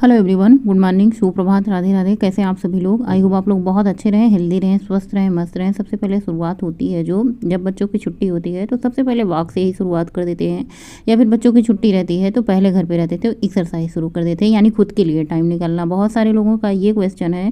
Hello everyone, good morning, सुप्रभात, राधे राधे। कैसे हैं आप सभी लोग? आई होप आप लोग बहुत अच्छे रहें, हेल्दी रहें, स्वस्थ रहें, मस्त रहें। सबसे पहले शुरुआत होती है जो जब बच्चों की छुट्टी होती है तो सबसे पहले वॉक से ही शुरुआत कर देते हैं, या फिर बच्चों की छुट्टी रहती है तो पहले घर पे रहते थे तो एक्सरसाइज शुरू कर देते हैं, यानी खुद के लिए टाइम निकालना। बहुत सारे लोगों का ये क्वेश्चन है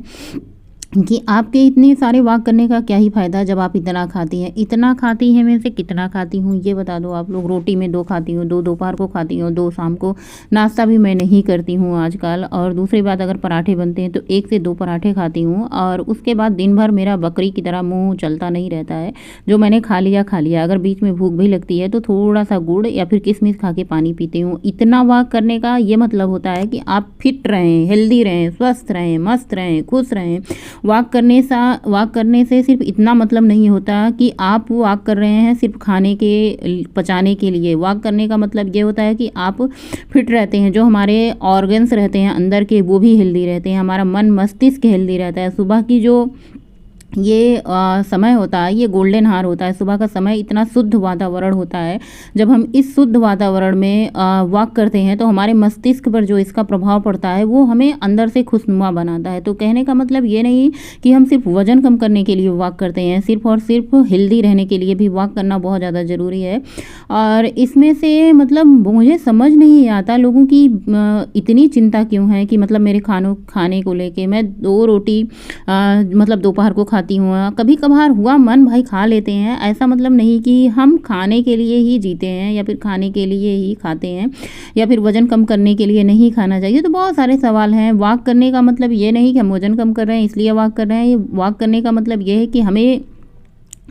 कि आपके इतने सारे वॉक करने का क्या ही फ़ायदा जब आप इतना खाती हैं। इतना खाती हैं, मैं से कितना खाती हूँ ये बता दो आप लोग। रोटी में 2 खाती हूँ, 2 दोपहर को खाती हूँ, 2 शाम को। नाश्ता भी मैं नहीं करती हूँ आजकल। और दूसरी बात, अगर पराठे बनते हैं तो 1 से 2 पराठे खाती हूँ, और उसके बाद दिन भर मेरा बकरी की तरह मुँह चलता नहीं रहता है। जो मैंने खा लिया खा लिया। अगर बीच में भूख भी लगती है तो थोड़ा सा गुड़ या फिर किशमिश खा के पानी पीती हूँ। इतना वॉक करने का ये मतलब होता है कि आप फिट रहें, हेल्दी रहें, स्वस्थ रहें, मस्त रहें, खुश रहें। वॉक करने से सिर्फ इतना मतलब नहीं होता कि आप वॉक कर रहे हैं सिर्फ खाने के पचाने के लिए। वॉक करने का मतलब ये होता है कि आप फिट रहते हैं, जो हमारे ऑर्गन्स रहते हैं अंदर के वो भी हेल्दी रहते हैं, हमारा मन मस्तिष्क हेल्दी रहता है। सुबह की जो ये समय होता है, ये गोल्डन हार होता है। सुबह का समय इतना शुद्ध वातावरण होता है। जब हम इस शुद्ध वातावरण में वॉक करते हैं तो हमारे मस्तिष्क पर जो इसका प्रभाव पड़ता है वो हमें अंदर से खुशनुमा बनाता है। तो कहने का मतलब ये नहीं कि हम सिर्फ वजन कम करने के लिए वॉक करते हैं, सिर्फ और सिर्फ हेल्दी रहने के लिए भी वॉक करना बहुत ज़्यादा ज़रूरी है। और इसमें से मतलब मुझे समझ नहीं आता लोगों की इतनी चिंता क्यों है कि मतलब मेरे खाने को लेके मैं 2 रोटी मतलब दोपहर को खाती हूँ। कभी कभार हुआ मन भाई खा लेते हैं, ऐसा मतलब नहीं कि हम खाने के लिए ही जीते हैं या फिर खाने के लिए ही खाते हैं या फिर वज़न कम करने के लिए नहीं खाना चाहिए। तो बहुत सारे सवाल हैं। वॉक करने का मतलब ये नहीं कि हम वज़न कम कर रहे हैं इसलिए वॉक कर रहे हैं। वॉक करने का मतलब ये है कि हमें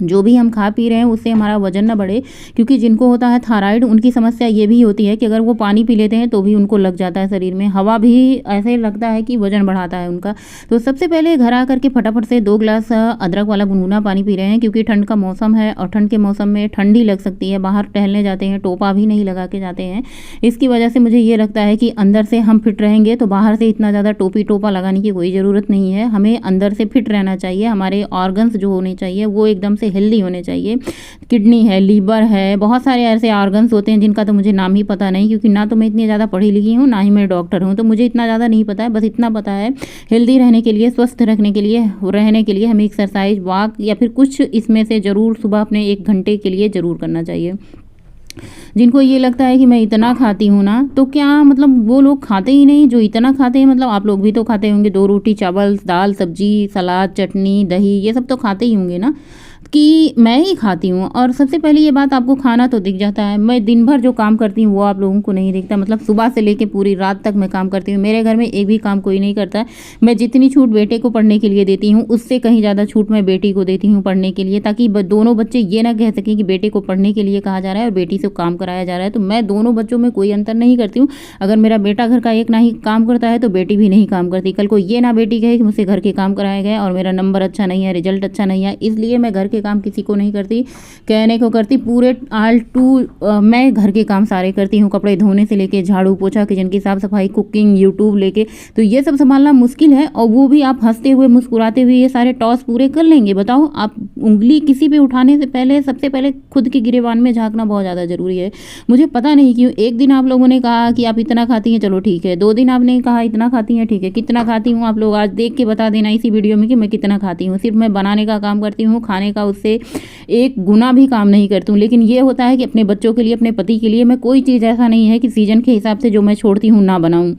जो भी हम खा पी रहे हैं उससे हमारा वजन ना बढ़े। क्योंकि जिनको होता है थायराइड, उनकी समस्या ये भी होती है कि अगर वो पानी पी लेते हैं तो भी उनको लग जाता है शरीर में। हवा भी ऐसे लगता है कि वजन बढ़ाता है उनका। तो सबसे पहले घर आकर के फटाफट से 2 गिलास अदरक वाला गुनगुना पानी पी रहे हैं, क्योंकि ठंड का मौसम है और ठंड के मौसम में ठंडी लग सकती है। बाहर टहलने जाते हैं, टोपा भी नहीं लगा के जाते हैं। इसकी वजह से मुझे ये लगता है कि अंदर से हम फिट रहेंगे तो बाहर से इतना ज़्यादा टोपा लगाने की कोई ज़रूरत नहीं है। हमें अंदर से फिट रहना चाहिए। हमारे ऑर्गन्स जो होने चाहिए वो एकदम से हेल्दी होने चाहिए। किडनी है, लीवर है, बहुत सारे ऐसे ऑर्गन्स होते हैं जिनका तो मुझे नाम ही पता नहीं, क्योंकि ना तो मैं इतनी ज़्यादा पढ़ी लिखी हूँ ना ही मैं डॉक्टर हूँ। तो मुझे इतना ज़्यादा नहीं पता है। बस इतना पता है हेल्दी रहने के लिए, स्वस्थ रखने के लिए, हमें एक्सरसाइज, वॉक या फिर कुछ इसमें से ज़रूर सुबह अपने 1 घंटे के लिए ज़रूर करना चाहिए। जिनको ये लगता है कि मैं इतना खाती हूँ ना, तो क्या मतलब वो लोग खाते ही नहीं जो इतना खाते हैं। मतलब आप लोग भी तो खाते होंगे, 2 रोटी चावल, दाल सब्जी, सलाद, चटनी, दही, ये सब तो खाते ही होंगे ना, कि मैं ही खाती हूँ। और सबसे पहले ये बात, आपको खाना तो दिख जाता है। मैं दिन भर जो काम करती हूँ वो आप लोगों को नहीं दिखता। मतलब सुबह से लेके पूरी रात तक मैं काम करती हूँ। मेरे घर में एक भी काम कोई नहीं करता है। मैं जितनी छूट बेटे को पढ़ने के लिए देती हूँ उससे कहीं ज़्यादा छूट मैं बेटी को देती हूँ पढ़ने के लिए, ताकि दोनों बच्चे ये ना कह सकें कि बेटे को पढ़ने के लिए कहा जा रहा है और बेटी से काम कराया जा रहा है। तो मैं दोनों बच्चों में कोई अंतर नहीं करती हूँ। अगर मेरा बेटा घर का एक नहीं काम करता है तो बेटी भी नहीं काम करती। कल को ये ना बेटी कहे कि मुझसे घर के काम कराए गए और मेरा नंबर अच्छा नहीं है, रिजल्ट अच्छा नहीं है, इसलिए मैं घर के काम किसी को नहीं करती, कहने को करती। पूरे मैं घर के काम सारे करती हूँ, कपड़े धोने से लेके झाड़ू पोछा, किचन की साफ सफाई, कुकिंग, यूट्यूब लेके। तो ये सब संभालना मुश्किल है, और वो भी आप हंसते हुए मुस्कुराते हुए ये सारे टॉस पूरे कर लेंगे। बताओ, आप उंगली किसी पे उठाने से पहले सबसे पहले खुद के गिरेबान में झांकना बहुत ज़्यादा ज़रूरी है। मुझे पता नहीं क्यों एक दिन आप लोगों ने कहा कि आप इतना खाती हैं, चलो ठीक है। 2 दिन आपने कहा इतना खाती हैं, ठीक है। कितना खाती हूँ आप लोग आज देख के बता देना इसी वीडियो में कि मैं कितना खाती हूँ। सिर्फ मैं बनाने का काम करती हूँ, खाने का उससे 1 गुना भी काम नहीं करती हूँ। लेकिन ये होता है कि अपने बच्चों के लिए, अपने पति के लिए मैं कोई चीज़ ऐसा नहीं है कि सीजन के हिसाब से जो मैं छोड़ती हूँ ना बनाऊँ।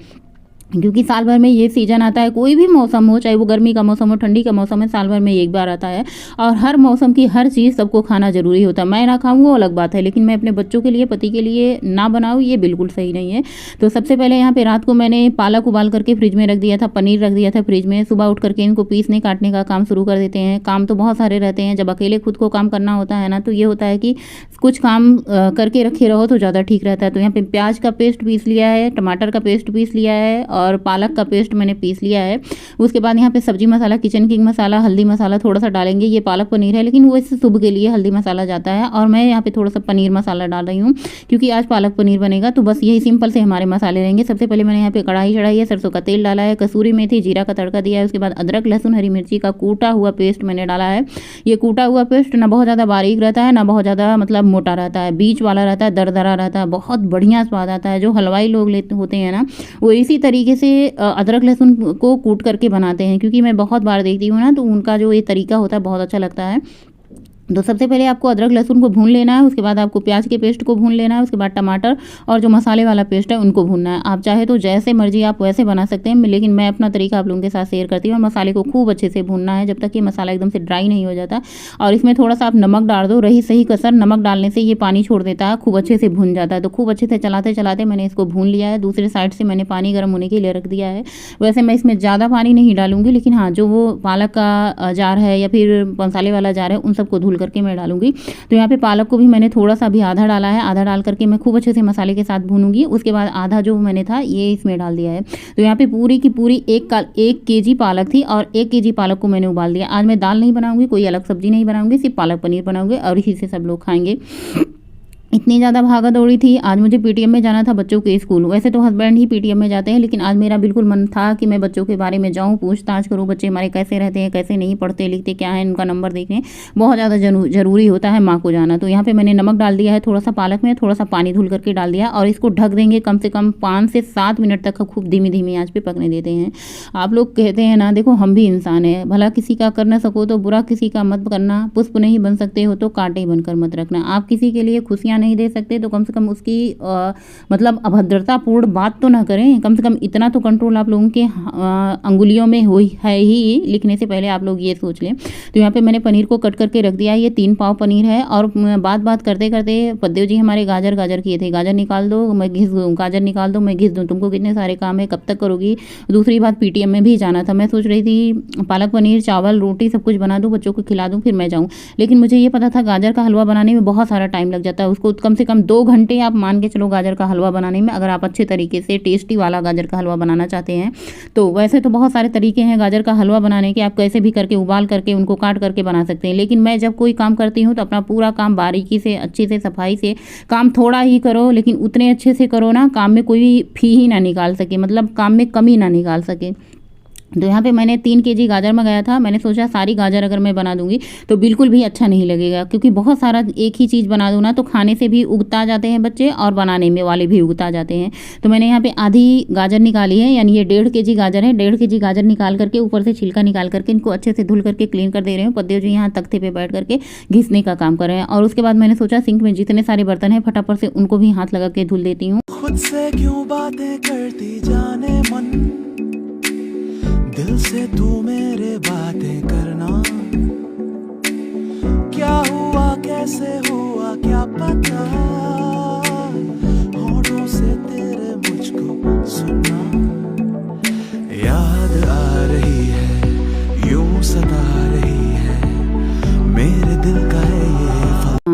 क्योंकि साल भर में ये सीज़न आता है, कोई भी मौसम हो, चाहे वो गर्मी का मौसम हो, ठंडी का मौसम है, साल भर में एक बार आता है। और हर मौसम की हर चीज़ सबको खाना ज़रूरी होता है। मैं ना खाऊँ वो अलग बात है, लेकिन मैं अपने बच्चों के लिए, पति के लिए ना बनाऊँ ये बिल्कुल सही नहीं है। तो सबसे पहले यहाँ पे रात को मैंने पालक उबाल करके फ्रिज में रख दिया था, पनीर रख दिया था फ्रिज में। सुबह उठ करके इनको पीसने काटने का काम शुरू कर देते हैं। काम तो बहुत सारे रहते हैं। जब अकेले खुद को काम करना होता है ना, तो ये होता है कि कुछ काम करके रखे रहो तो ज़्यादा ठीक रहता है। तो यहाँ पे प्याज का पेस्ट पीस लिया है, टमाटर का पेस्ट पीस लिया है और पालक का पेस्ट मैंने पीस लिया है। उसके बाद यहाँ पे सब्जी मसाला, किचन किंग मसाला, हल्दी मसाला थोड़ा सा डालेंगे। ये पालक पनीर है, लेकिन वो इससे शुभ के लिए हल्दी मसाला जाता है। और मैं यहाँ पे थोड़ा सा पनीर मसाला डाल रही हूँ, क्योंकि आज पालक पनीर बनेगा। तो बस यही सिंपल से हमारे मसाले रहेंगे। सबसे पहले मैंने यहाँ पे कढ़ाई चढ़ाई है, सरसों का तेल डाला है, कसूरी मेथी, जीरा का तड़का दिया है। उसके बाद अदरक, लहसुन, हरी मिर्ची का कूटा हुआ पेस्ट मैंने डाला है। ये कूटा हुआ पेस्ट ना बहुत ज़्यादा बारीक रहता है, ना बहुत ज़्यादा मतलब मोटा रहता है, बीच वाला रहता है, दरदरा रहता है, बहुत बढ़िया स्वाद आता है। जो हलवाई लोग लेते होते हैं ना, वो इसी तरीके तरीके से अदरक लहसुन को कूट करके बनाते हैं, क्योंकि मैं बहुत बार देखती हूँ ना, तो उनका जो ये तरीका होता है बहुत अच्छा लगता है। तो सबसे पहले आपको अदरक लहसुन को भून लेना है, उसके बाद आपको प्याज के पेस्ट को भून लेना है, उसके बाद टमाटर और जो मसाले वाला पेस्ट है उनको भूनना है। आप चाहे तो जैसे मर्जी आप वैसे बना सकते हैं, लेकिन मैं अपना तरीका आप लोगों के साथ शेयर करती हूँ। और मसाले को खूब अच्छे से भूनना है जब तक ये मसाला एकदम से ड्राई नहीं हो जाता। और इसमें थोड़ा सा आप नमक डाल दो, रही सही कसर। नमक डालने से ये पानी छोड़ देता है, खूब अच्छे से भून जाता है। तो खूब अच्छे से चलाते चलाते मैंने इसको भून लिया है। दूसरे साइड से मैंने पानी गर्म होने के लिए रख दिया है। वैसे मैं इसमें ज़्यादा पानी नहीं डालूंगी, लेकिन हाँ, जो वो पालक का जार है या फिर मसाले वाला जार है उन सबको धुल करके मैं डालूंगी। तो यहाँ पे पालक को भी मैंने थोड़ा सा भी आधा डाला है, आधा डाल करके मैं खूब अच्छे से मसाले के साथ भूनूंगी। उसके बाद आधा जो मैंने था ये इसमें डाल दिया है। तो यहाँ पे पूरी की पूरी 1 केजी पालक थी और 1 केजी पालक को मैंने उबाल दिया। आज मैं दाल नहीं बनाऊंगी, कोई अलग सब्जी नहीं बनाऊंगी, सिर्फ पालक पनीर बनाऊंगी और इसी से सब लोग खाएंगे। इतनी ज़्यादा भागा दौड़ी थी। आज मुझे पीटीएम में जाना था बच्चों के स्कूल। वैसे तो हस्बैंड ही पीटीएम में जाते हैं, लेकिन आज मेरा बिल्कुल मन था कि मैं बच्चों के बारे में जाऊं, पूछताछ करूं, बच्चे हमारे कैसे रहते हैं, कैसे नहीं, पढ़ते लिखते क्या है, उनका नंबर देखें। बहुत ज़्यादा ज़रूरी होता है माँ को जाना। तो यहाँ पर मैंने नमक डाल दिया है थोड़ा सा पालक में, थोड़ा सा पानी धुल करके डाल दिया और इसको ढक देंगे कम से कम 5 से 7 मिनट तक खूब धीमी धीमी आँच पर पकने देते हैं। आप लोग कहते हैं ना, देखो हम भी इंसान हैं, भला किसी का कर ना सको तो बुरा किसी का मत करना। पुष्प नहीं बन सकते हो तो कांटे बनकर मत रखना। आप किसी के लिए खुशियाँ नहीं दे सकते तो कम से कम उसकी मतलब अभद्रतापूर्ण बात तो ना करें। कम से कम इतना तो कंट्रोल आप लोगों के अंगुलियों में हो है ही। लिखने से पहले आप लोग ये सोच लें। तो यहाँ पे मैंने पनीर को कट करके रख दिया है। ये 3 पाव पनीर है। और बात करते करते पद्देव जी हमारे गाजर किए थे। गाजर निकाल दो मैं घिस दूँ, गाजर निकाल दो मैं घिस दूँ। तुमको कितने सारे काम है, कब तक करोगी। दूसरी बात, पीटीएम में भी जाना था। मैं सोच रही थी पालक पनीर चावल रोटी सब कुछ बना दूँ, बच्चों को खिला दूँ, फिर मैं जाऊँ। लेकिन मुझे ये पता था गाजर का हलवा बनाने में बहुत सारा टाइम लग जाता है। उसको कम से कम 2 घंटे आप मान के चलो गाजर का हलवा बनाने में, अगर आप अच्छे तरीके से टेस्टी वाला गाजर का हलवा बनाना चाहते हैं तो। वैसे तो बहुत सारे तरीके हैं गाजर का हलवा बनाने के, आप कैसे भी करके उबाल करके उनको काट करके बना सकते हैं। लेकिन मैं जब कोई काम करती हूँ तो अपना पूरा काम बारीकी से, अच्छे से, सफाई से, काम थोड़ा ही करो लेकिन उतने अच्छे से करो ना, काम में कोई फी ही ना निकाल सके, मतलब काम में कमी ना निकाल सके। तो यहाँ पे मैंने 3 केजी गाजर मंगाया था। मैंने सोचा सारी गाजर अगर मैं बना दूंगी तो बिल्कुल भी अच्छा नहीं लगेगा, क्योंकि बहुत सारा एक ही चीज़ बना दूँ ना तो खाने से भी उगता जाते हैं बच्चे और बनाने में वाले भी उगता जाते हैं। तो मैंने यहाँ पे आधी गाजर निकाली है, यानी ये 1.5 केजी गाजर है। 1.5 केजी गाजर निकाल करके ऊपर से छिलका निकाल करके इनको अच्छे से धुल करके क्लीन कर दे रहे हूँ। पद्देव जी यहाँ तख्ते पर बैठ करके घिसने का काम कर रहे हैं। और उसके बाद मैंने सोचा सिंक में जितने सारे बर्तन हैं फटाफट से उनको भी हाथ लगा के धुल देती हूँ। खुद से क्यों बातें करती जाने मन, दिल से तू मेरे बातें करना। क्या हुआ कैसे हुआ क्या पता, होठों से तेरे मुझको सुनना। याद आ रही है यूं सता रही है, मेरे दिल का है ये।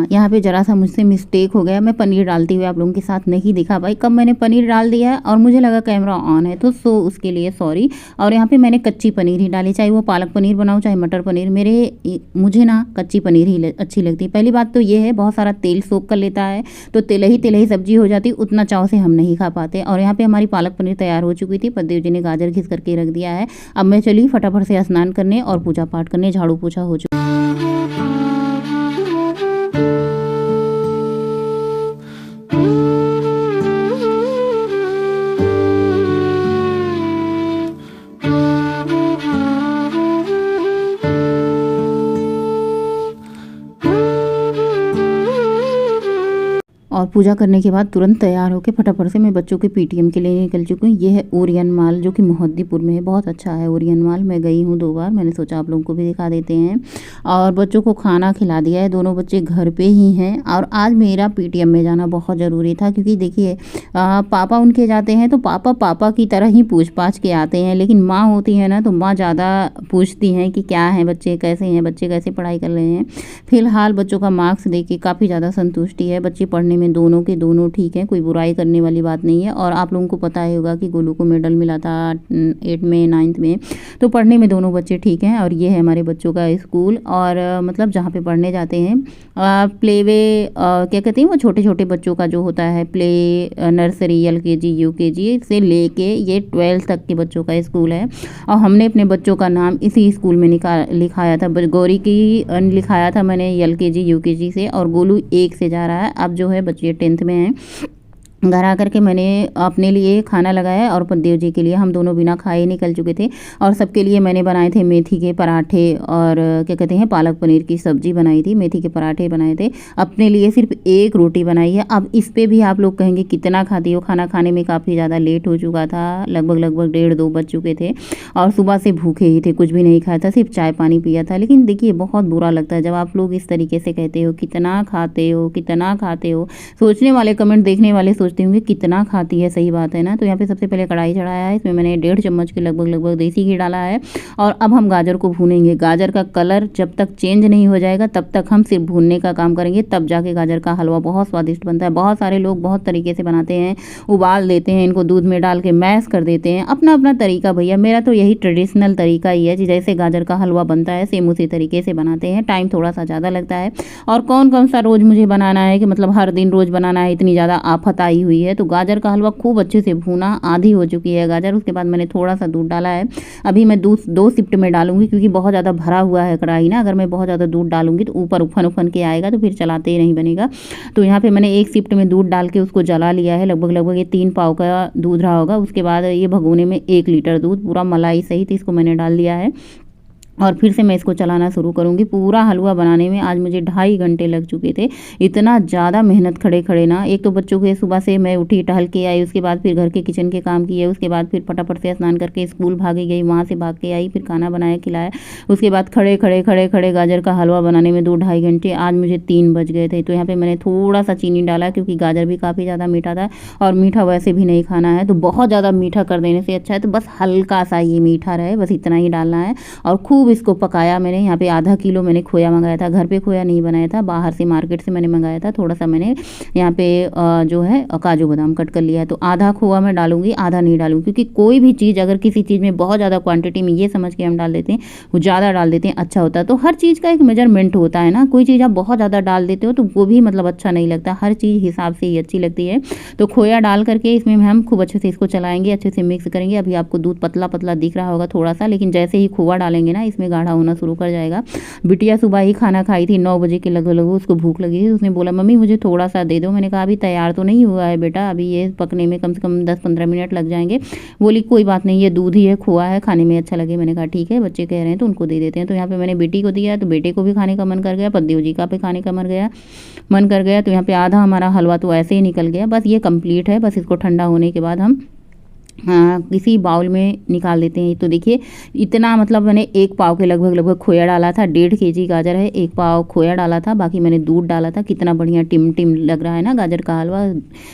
यहाँ पे जरा सा मुझसे मिस्टेक हो गया। मैं पनीर डालते हुए आप लोगों के साथ नहीं दिखा पाई कब मैंने पनीर डाल दिया है, और मुझे लगा कैमरा ऑन है तो उसके लिए सॉरी। और यहाँ पे मैंने कच्ची पनीर ही डाली, चाहे वो पालक पनीर बनाऊँ चाहे मटर पनीर। मुझे ना कच्ची पनीर ही अच्छी लगती है। पहली बात तो ये है, बहुत सारा तेल सोख कर लेता है तो तेल ही सब्जी हो जाती, उतना चाव से हम नहीं खा पाते। और यहाँ पर हमारी पालक पनीर तैयार हो चुकी थी। पद्देव जी ने गाजर घिस करके रख दिया है। अब मैं चली फटाफट से स्नान करने और पूजा पाठ करने, झाड़ू पोछा हो चुका। और पूजा करने के बाद तुरंत तैयार होकर फटाफट से मैं बच्चों के पीटीएम के लिए निकल चुकी हूँ। ये है ओरियन माल, जो कि मोहद्दीपुर में है। बहुत अच्छा है ओरियन माल, मैं गई हूँ 2 बार। मैंने सोचा आप लोगों को भी दिखा देते हैं। और बच्चों को खाना खिला दिया है, दोनों बच्चे घर पे ही हैं। और आज मेरा पीटीएम में जाना बहुत ज़रूरी था, क्योंकि देखिए पापा उनके जाते हैं तो पापा की तरह ही पूछ पाछ के आते हैं। लेकिन माँ होती है ना तो माँ ज़्यादा पूछती हैं कि क्या है बच्चे, कैसे हैं बच्चे, कैसे पढ़ाई कर रहे हैं। फिलहाल बच्चों का मार्क्स देख के काफ़ी ज़्यादा संतुष्टि है। बच्चे पढ़ने में दोनों के दोनों ठीक है, कोई बुराई करने वाली बात नहीं है। और आप लोगों को पता ही होगा कि गोलू को मेडल मिला था 8 में 9th में। तो पढ़ने में दोनों बच्चे ठीक हैं। और ये है हमारे बच्चों का स्कूल, और मतलब जहाँ पे पढ़ने जाते हैं प्ले वे, क्या कहते हैं वो छोटे छोटे बच्चों का जो होता है प्ले, नर्सरी, LKG UKG से लेके ये 12th तक के बच्चों का स्कूल है। और हमने अपने बच्चों का नाम इसी स्कूल में लिखाया था। गौरी की लिखाया था मैंने LKG UKG से, और गोलू 1 से जा रहा है। अब जो है बच्चे 10th में हैं। घर आकर के मैंने अपने लिए खाना लगाया और पतिदेव जी के लिए, हम दोनों बिना खाए निकल चुके थे। और सबके लिए मैंने बनाए थे मेथी के पराठे और क्या कहते हैं पालक पनीर की सब्जी बनाई थी, मेथी के पराठे बनाए थे। अपने लिए सिर्फ एक रोटी बनाई है। अब इस पे भी आप लोग कहेंगे कितना खाती हो, खाना खाने में काफ़ी ज़्यादा लेट हो चुका था, लगभग 1:30-2 बज चुके थे और सुबह से भूखे ही थे, कुछ भी नहीं खाया था, सिर्फ चाय पानी पिया था। लेकिन देखिए बहुत बुरा लगता है जब आप लोग इस तरीके से कहते हो कितना खाते हो कितना खाते हो। सोचने वाले, कमेंट देखने वाले सोचते होंगे कितना खाती है, सही बात है ना। तो यहाँ पे सबसे पहले कढ़ाई चढ़ाया है, इसमें मैंने 1.5 चम्मच के लगभग देसी घी डाला है और अब हम गाजर को भूनेंगे। गाजर का कलर जब तक चेंज नहीं हो जाएगा तब तक हम सिर्फ भूनने का काम करेंगे, तब जाके गाजर का हलवा बहुत स्वादिष्ट बनता है। बहुत सारे लोग बहुत तरीके से बनाते हैं, उबाल देते हैं, इनको दूध में डाल के मैश कर देते हैं, अपना अपना तरीका भैया। मेरा तो यही ट्रेडिशनल तरीका ही है, जैसे गाजर का हलवा बनता है सेम उसी तरीके से बनाते हैं। टाइम थोड़ा सा ज़्यादा लगता है और कौन कौन सा रोज़ मुझे बनाना है कि मतलब हर दिन रोज़ बनाना है, इतनी ज़्यादा आफत आई हुई है। तो गाजर का हलवा खूब अच्छे से भूना, आधी हो चुकी है गाजर, उसके बाद मैंने थोड़ा सा दूध डाला है। अभी मैं दूध 2 शिफ्ट में डालूंगी क्योंकि बहुत ज़्यादा भरा हुआ है कढ़ाई ना, अगर मैं बहुत ज़्यादा दूध डालूंगी तो ऊपर उफन के आएगा तो फिर चलाते ही नहीं बनेगा। तो यहाँ पे मैंने 1 शिफ्ट में दूध डाल के उसको जला लिया है। लगभग ये 3 पाव का दूध रहा होगा। उसके बाद ये भगोने में 1 लीटर दूध पूरा मलाई सहित इसको मैंने डाल दिया है और फिर से मैं इसको चलाना शुरू करूँगी। पूरा हलवा बनाने में आज मुझे 2.5 घंटे लग चुके थे। इतना ज़्यादा मेहनत खड़े खड़े ना, एक तो बच्चों के सुबह से मैं उठी टहल के आई, उसके बाद फिर घर के किचन के काम किए, उसके बाद फिर फटाफट से स्नान करके स्कूल भागी गई, वहाँ से भाग के आई, फिर खाना बनाया खिलाया, उसके बाद खड़े गाजर का हलवा बनाने में 2-2.5 घंटे, आज मुझे 3 बज गए थे। तो यहाँ पर मैंने थोड़ा सा चीनी डाला क्योंकि गाजर भी काफ़ी ज़्यादा मीठा था और मीठा वैसे भी नहीं खाना है, तो बहुत ज़्यादा मीठा कर देने से अच्छा है तो बस हल्का सा ये मीठा रहे, बस इतना ही डालना है। और खूब इसको पकाया मैंने। यहाँ पे आधा किलो मैंने खोया मंगाया था, घर पे खोया नहीं बनाया था, बाहर से मार्केट से मैंने मंगाया था। थोड़ा सा मैंने यहाँ पे जो है काजू बादाम कट कर लिया है, तो आधा खोआ मैं डालूंगी, आधा नहीं डालूंगी, क्योंकि कोई भी चीज़ अगर किसी चीज़ में बहुत ज़्यादा क्वांटिटी में ये समझ के हम डाल देते हैं वो ज़्यादा डाल देते हैं अच्छा होता है। तो हर चीज़ का एक मेजरमेंट होता है ना, कोई चीज़ आप बहुत ज़्यादा डाल देते हो तो वो भी मतलब अच्छा नहीं लगता, हर चीज़ हिसाब से ही अच्छी लगती है। तो खोया डाल करके इसमें हम खूब अच्छे से इसको चलाएंगे, अच्छे से मिक्स करेंगे। अभी आपको दूध पतला पतला दिख रहा होगा थोड़ा सा, लेकिन जैसे ही खोआ डालेंगे ना इसमें गाढ़ा होना शुरू कर जाएगा। बिटिया सुबह ही खाना खाई थी 9 बजे के लगभग, उसको भूख लगी थी, उसने बोला मम्मी मुझे थोड़ा सा दे दो। मैंने कहा अभी तैयार तो नहीं हुआ है बेटा, अभी ये पकने में कम से कम 10-15 मिनट लग जाएंगे। बोली कोई बात नहीं, ये दूध ही है, खोआ है, खाने में अच्छा लगे। मैंने कहा ठीक है, बच्चे कह रहे हैं तो उनको दे देते हैं। तो यहाँ पे मैंने बेटी को दिया तो बेटे को भी खाने का मन कर गया, पतिदेव जी का भी खाने का मन कर गया। तो यहाँ पे आधा हमारा हलवा तो ऐसे ही निकल गया। बस ये कंप्लीट है, बस इसको ठंडा होने के बाद हम किसी बाउल में निकाल देते हैं। तो देखिए इतना मतलब मैंने 1 पाव के लगभग खोया डाला था, 1.5 केजी गाजर है, 1 पाव खोया डाला था, बाकी मैंने दूध डाला था। कितना बढ़िया टिम लग रहा है ना गाजर का हलवा।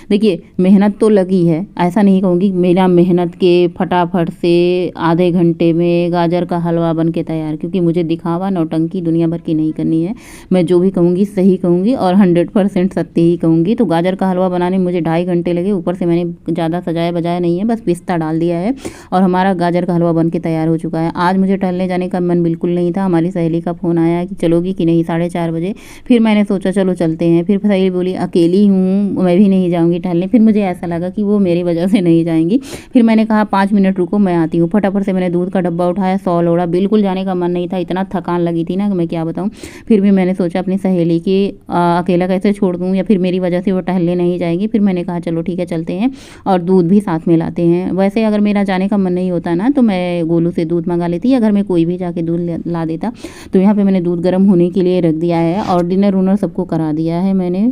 देखिए मेहनत तो लगी है, ऐसा नहीं कहूँगी, मेरा मेहनत के फटाफट से आधे घंटे में गाजर का हलवा बन के तैयार, क्योंकि मुझे दिखावा नौटंकी दुनिया भर की नहीं करनी है। मैं जो भी कहूँगी सही कहूँगी और 100% सत्य ही कहूँगी। तो गाजर का हलवा बनाने में मुझे 2.5 घंटे लगे, ऊपर से मैंने ज़्यादा सजाया बजाया नहीं है, बस पिस्ता डाल दिया है और हमारा गाजर का हलवा बन के तैयार हो चुका है। आज मुझे टहलने जाने का मन बिल्कुल नहीं था, हमारी सहेली का फ़ोन आया कि चलोगी कि नहीं 4:30 बजे। फिर मैंने सोचा चलो चलते हैं, फिर सहेली बोली अकेली हूँ मैं भी नहीं जाऊँगी टहलने। फिर मुझे ऐसा लगा कि वो मेरी वजह से नहीं जाएंगी। फिर मैंने कहा 5 मिनट रुको मैं आती हूँ। फटाफट से मैंने दूध का डब्बा उठाया, 100 लोड़ा, बिल्कुल जाने का मन नहीं था, इतना थकान लगी थी ना कि मैं क्या बताऊँ। फिर भी मैंने सोचा अपनी सहेली की अकेला कैसे छोड़ दूँ या फिर मेरी वजह से वो टहलने नहीं जाएगी। फिर मैंने कहा चलो ठीक है चलते हैं और दूध भी साथ में लाते हैं। वैसे अगर मेरा जाने का मन नहीं होता ना तो मैं गोलू से दूध मंगा लेती या घर में कोई भी जाके दूध ला देता। तो यहाँ पे मैंने दूध गर्म होने के लिए रख दिया है और डिनर उनर सबको करा दिया है मैंने।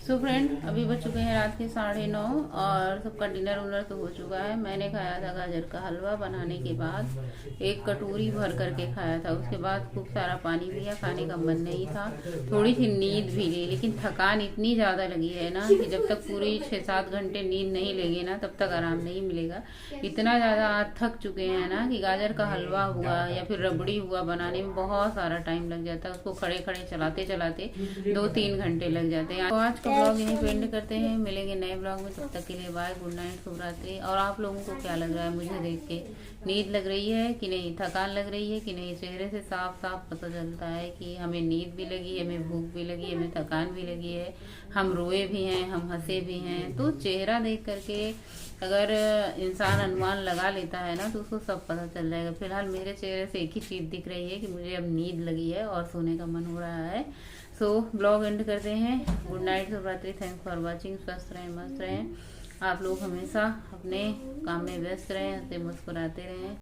सो फ्रेंड अभी बज चुके हैं रात के 9:30 और सबका डिनर उनर तो हो चुका है। मैंने खाया था गाजर का हलवा, बनाने के बाद 1 कटोरी भर करके खाया था। उसके बाद खूब सारा पानी पिया, खाने का मन नहीं था, थोड़ी सी नींद भी ली, लेकिन थकान इतनी ज़्यादा लगी है ना कि जब तक पूरी 6-7 घंटे नींद नहीं लेगी ना तब तक आराम नहीं मिलेगा। इतना ज़्यादा आज थक चुके हैं ना कि गाजर का हलवा हुआ या फिर रबड़ी हुआ बनाने में बहुत सारा टाइम लग जाता है, उसको खड़े खड़े चलाते चलाते 2-3 घंटे लग जाते हैं। तो आज का ब्लॉग यहीं पेंड करते हैं, मिलेंगे नए ब्लॉग में, तब तक के लिए बाय, गुड नाइट, शुभ रात्रि। और आप लोगों को क्या लग रहा है मुझे देख के, नींद लग रही है कि नहीं, थकान लग रही है कि नहीं? चेहरे से साफ साफ पता चलता है कि हमें नींद भी लगी है, हमें भूख भी लगी है, हमें थकान भी लगी है, हम रोए भी हैं, हम हंसे भी हैं। तो चेहरा देख करके अगर इंसान अनुमान लगा लेता है ना तो उसको सब पता चल जाएगा। फिलहाल मेरे चेहरे से एक ही चीज़ दिख रही है कि मुझे अब नींद लगी है और सोने का मन हो रहा है। सो ब्लॉग एंड करते हैं। गुड नाइट, शुभ रात्रि, थैंक्स फॉर वॉचिंग। स्वस्थ रहें, मस्त रहें। आप लोग हमेशा अपने काम में व्यस्त रहें, हंसते मुस्कुराते रहें।